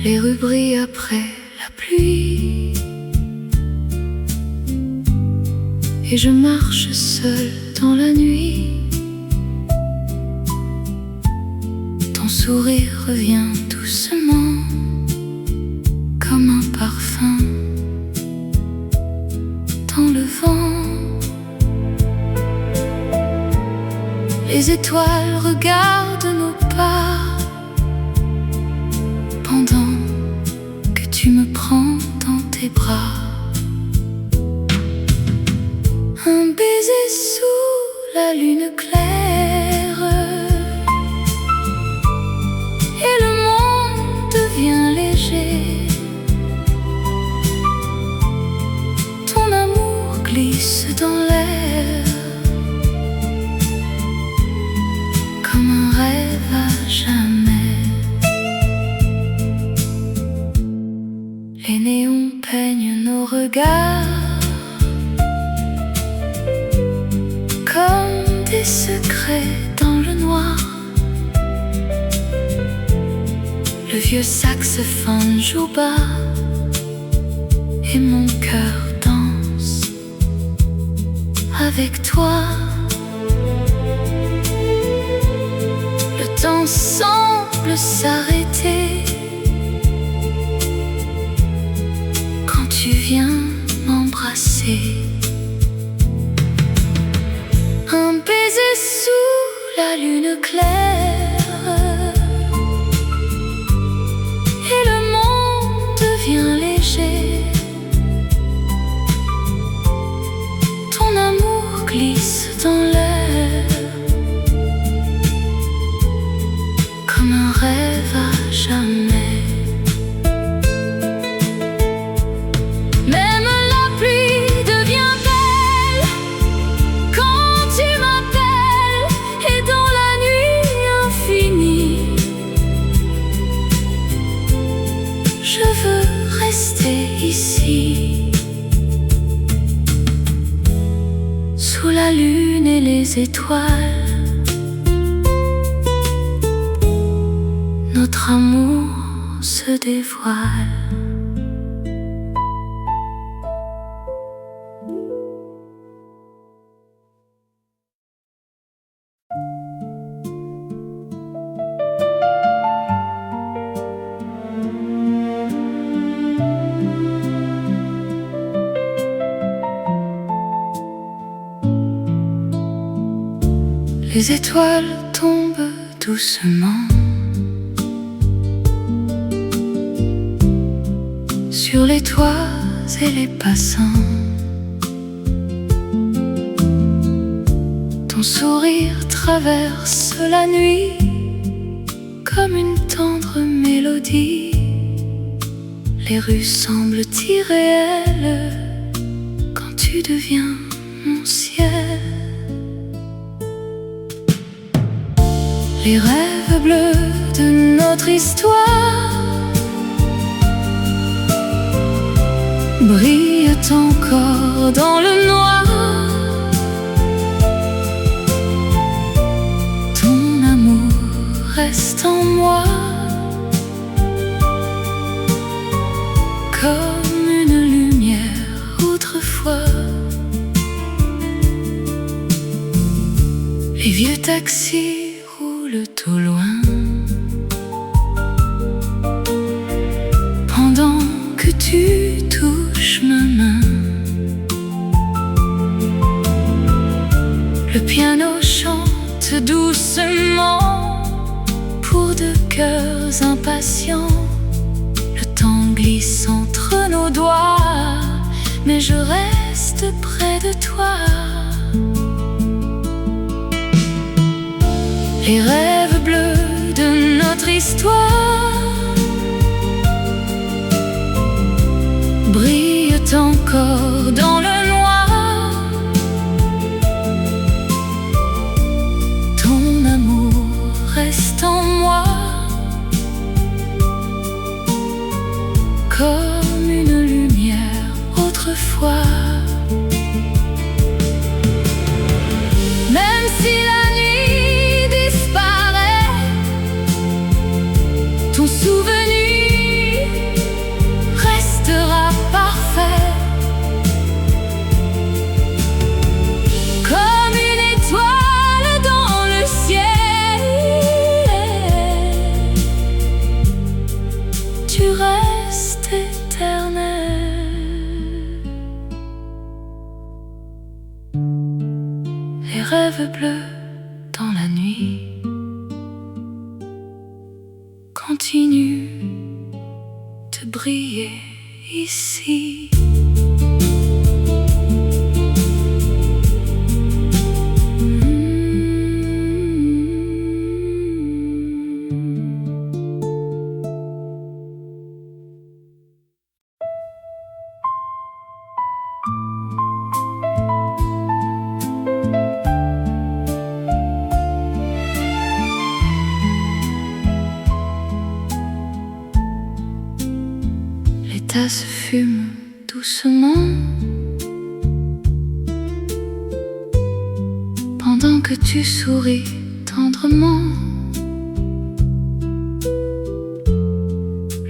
Les rues brillent après la pluie, et je marche seule dans la nuit. Ton sourire revient doucement, comme un parfum dans le vent. Les étoiles regardent nos pas pendant que tu me prends dans tes bras. Un baiser sous la lune claire, et le monde devient léger. Ton amour glisse dans l'air, comme un rêve à jamais. Les néons peignent nos regards comme des secrets dans le noir. Le vieux saxophone joue bas et mon cœur danse avec toi. Le temps semble s'arrêter quand tu viens m'embrasser. Un baiser sous la lune claire, et le monde devient léger. Ton amour glisse dans l'air, comme un rêve à jamais. Même la pluie devient belle quand tu m'appelles, et dans la nuit infinie, je veux rester ici, sous la lune et les étoiles. Notre amour se dévoile. Les étoiles tombent doucement sur les toits et les passants. Ton sourire traverse la nuit comme une tendre mélodie. Les rues semblent irréelles quand tu deviens mon ciel. Les rêves bleus de notre histoire brillent encore dans le noir. Ton amour reste en moi comme une lumière autrefois. Les vieux taxis roulent au loin pendant que tu touches ma main. Le piano chante doucement pour deux cœurs impatients. Le temps glisse entre nos doigts, mais je reste près de toi. Les rêves bleus de notre histoire brillent encore dans le noir. Ton amour reste en moi comme une lumière autrefois. Même si la nuit disparaît, ton souvenir continue de briller ici. Les tasses fument doucement pendant que tu souris tendrement.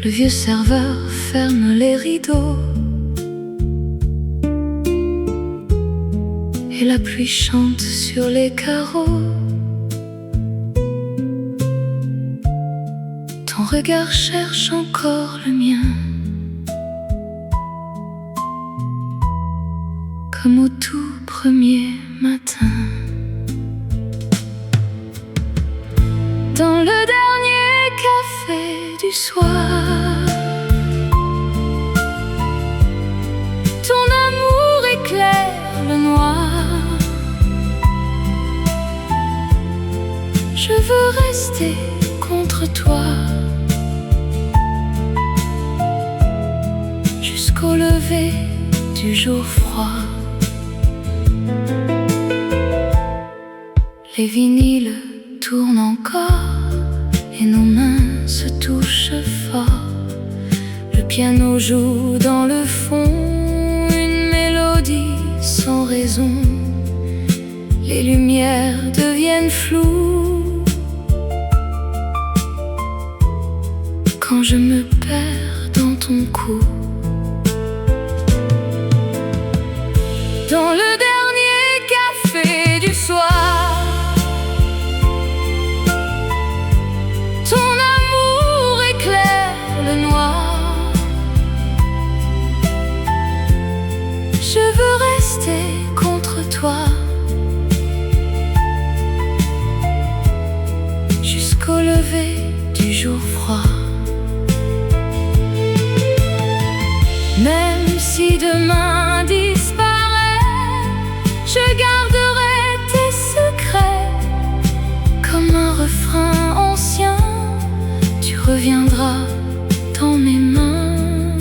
Le vieux serveur ferme les rideaux et la pluie chante sur les carreaux. Ton regard cherche encore le mien, comme au tout premier matin. Dans le dernier café du soir, ton amour éclaire le noir. Je veux rester contre toi jusqu'au lever du jour froid. Les vinyles tournent encore et nos mains se touchent fort. Le piano joue dans le fond une mélodie sans raison. Les lumières deviennent floues quand je me perds dans ton cou. Dans le dernier café du soir, ton amour éclaire le noir. Je veux rester contre toi jusqu'au lever du jour froid. Même si demain disparaît, je garderai tes secrets. Comme un refrain ancien, tu reviendras dans mes mains.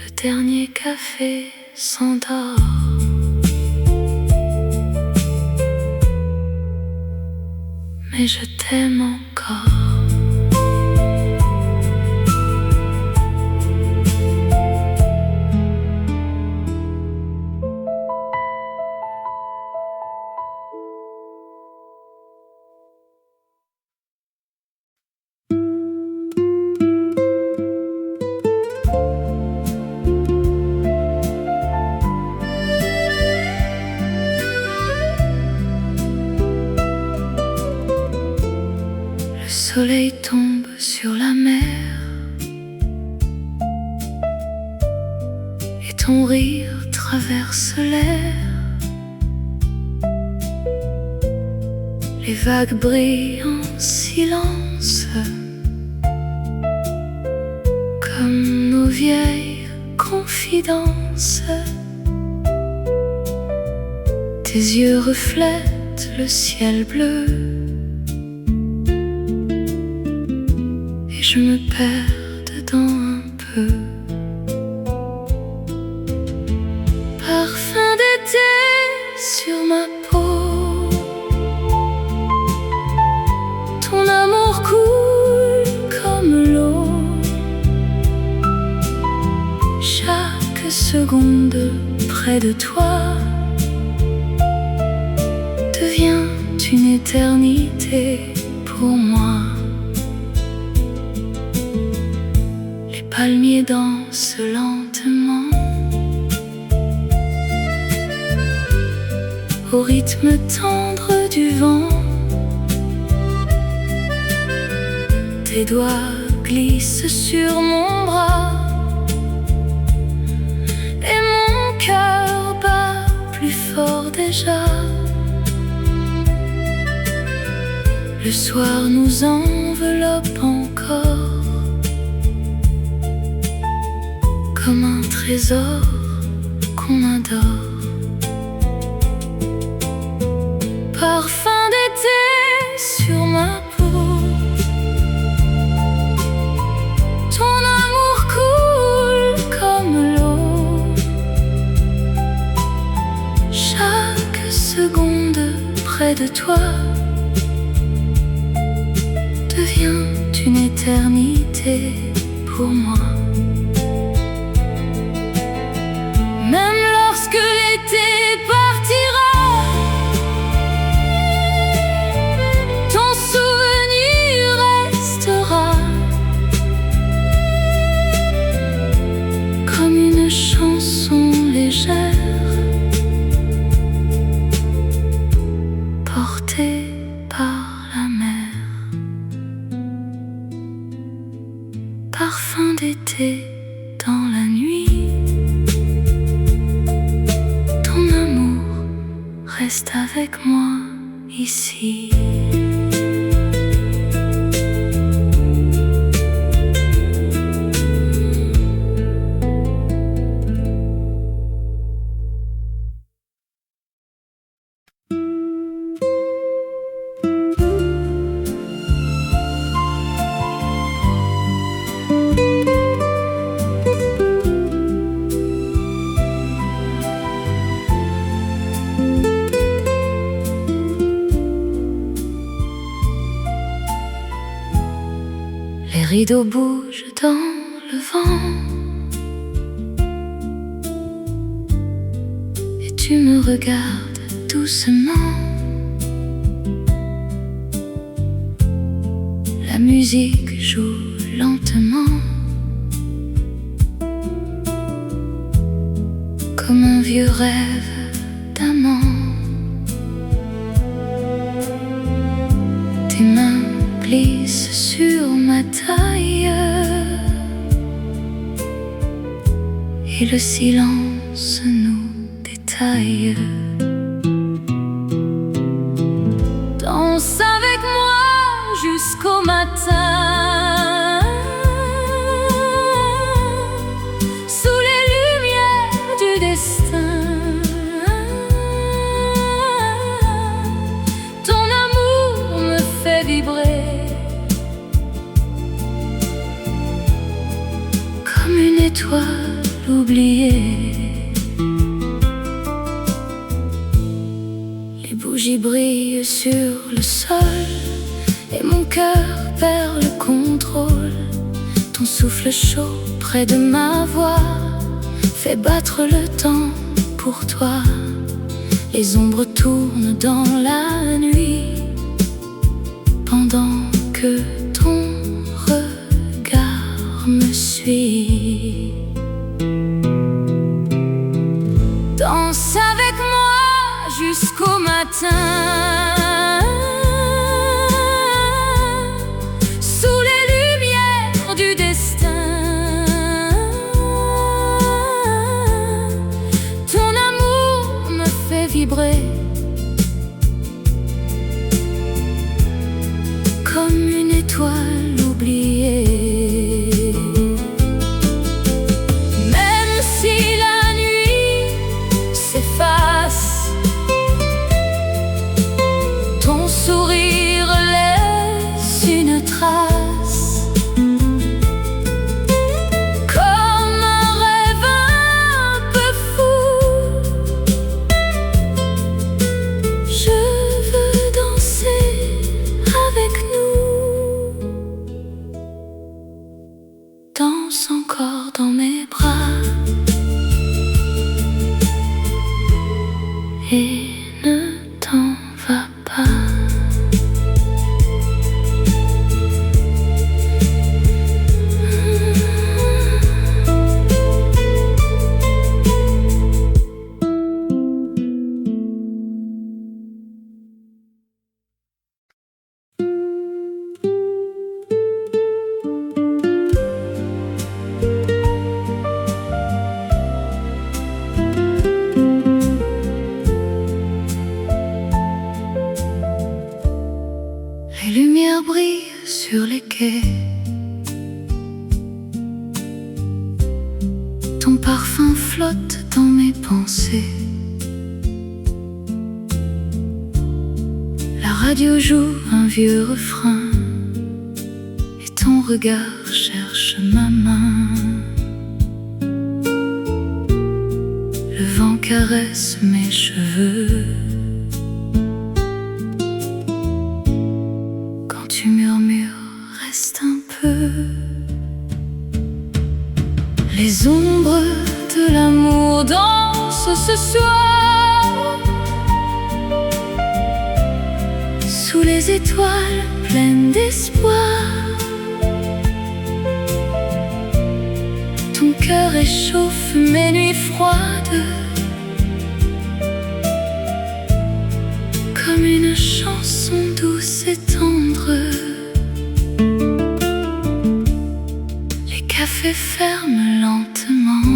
Le dernier café s'endort, mais je t'aime encore. Le soleil tombe sur la mer et ton rire traverse l'air. Les vagues brillent en silence comme nos vieilles confidences. Tes yeux reflètent le ciel bleu et je me perds dedans un peu. Parfum d'été sur ma peau, ton amour coule comme l'eau. Chaque seconde près de toi devient une éternité pour moi. Les palmiers dansent lentement au rythme tendre du vent. Tes doigts glissent sur mon bras et mon cœur bat plus fort déjà. Le soir nous enveloppe encore comme un trésor qu'on adore. Parfum d'été sur ma peau, ton amour coule comme l'eau. Chaque seconde près de toi devient une éternité pour moi. Même lorsque l'été partira, ton souvenir restera comme une chanson légère portée par la mer. Parfum d'été dans la nuit, ton amour reste avec moi ici. Les rideaux bougent dans le vent et tu me regardes doucement. La musique joue lentement comme un vieux rêve d'amant. Tes mains glissent sur ma taille et le silence nous détaille. Danse avec moi jusqu'au matin, sous les lumières du destin. Ton amour me fait vibrer comme une étoile oubliée. Les bougies brillent sur le sol et mon cœur perd le contrôle. Ton souffle chaud près de ma voix fait battre le temps pour toi. Les ombres tournent dans la nuit pendant que ton regard me suit. Danse avec moi jusqu'au matin, sous les lumières du destin. Ton amour me fait vibrer comme une étoile oubliée. Même si la nuit s'efface sur les quais. Ton parfum flotte dans mes pensées. La radio joue un vieux refrain et ton regard cherche ma main. Le vent caresse mes cheveux. Quand tu murmures, reste un peu. Les ombres de l'amour dansent ce soir sous les étoiles pleines d'espoir. Ton cœur réchauffe mes nuits froides comme une chanson douce et tendre. Les cafés ferment lentement,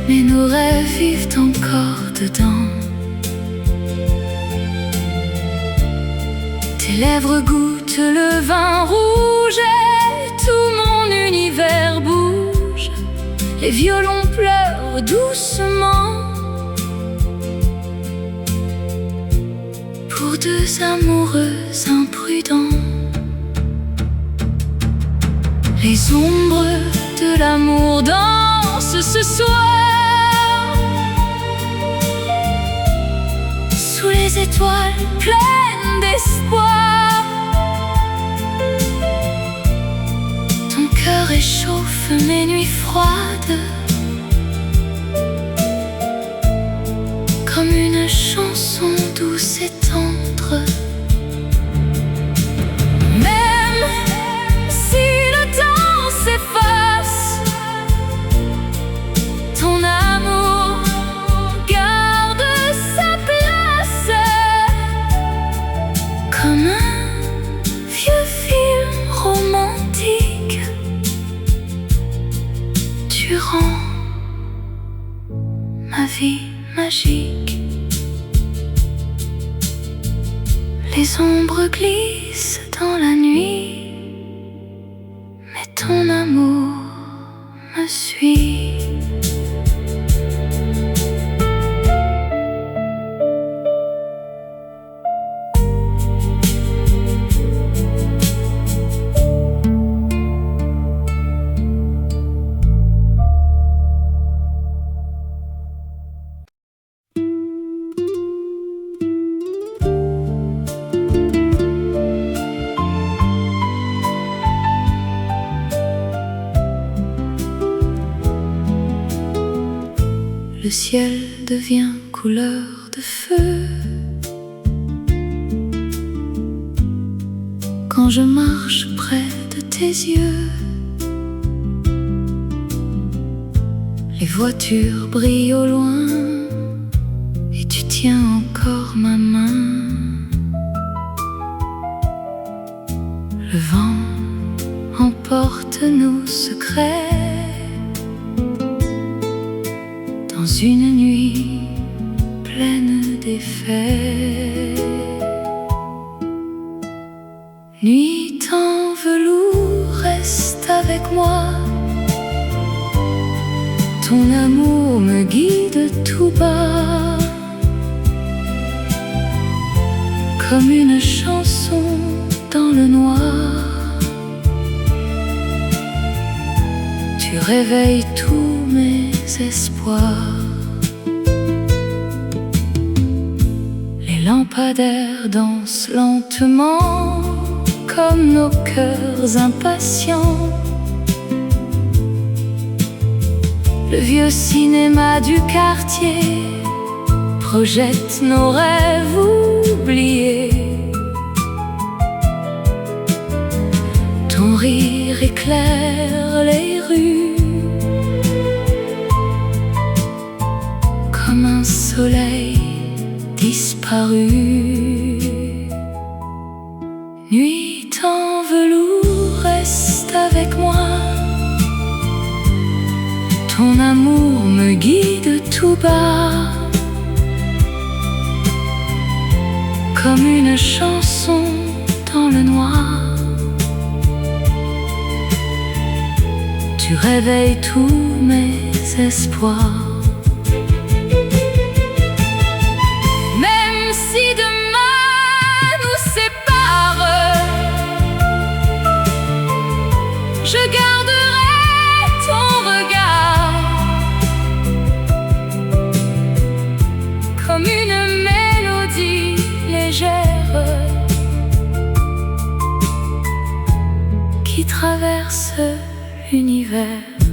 mais nos rêves vivent encore dedans. Tes lèvres goûtent le vin rouge et tout mon univers bouge. Les violons pleurent doucement pour deux amoureux imprudents. Les ombres de l'amour dansent ce soir sous les étoiles pleines d'espoir. Ton cœur réchauffe mes nuits froides comme une chanson douce et tendre. Même si le temps s'efface, ton amour garde sa place comme un vieux film romantique. Tu rends ma vie magique. Les ombres glissent dans la nuit, mais ton amour me suit. Le ciel devient couleur de feu quand je marche près de tes yeux. Les voitures brillent au loin et tu tiens encore ma main. Le vent emporte nos secrets dans une nuit pleine d'effets. Nuit en velours, reste avec moi. Ton amour me guide tout bas comme une chanson dans le noir. Tu réveilles tous mes espoirs. Les lampadaires dansent lentement comme nos cœurs impatients. Le vieux cinéma du quartier projette nos rêves oubliés. Ton rire éclaire les rues comme un soleil disparu. Nuit en velours, reste avec moi. Ton amour me guide tout bas comme une chanson dans le noir. Tu réveilles tous mes espoirs. Même si demain nous sépare, je garderai ton regard comme une mélodie légère qui traverse l'univers.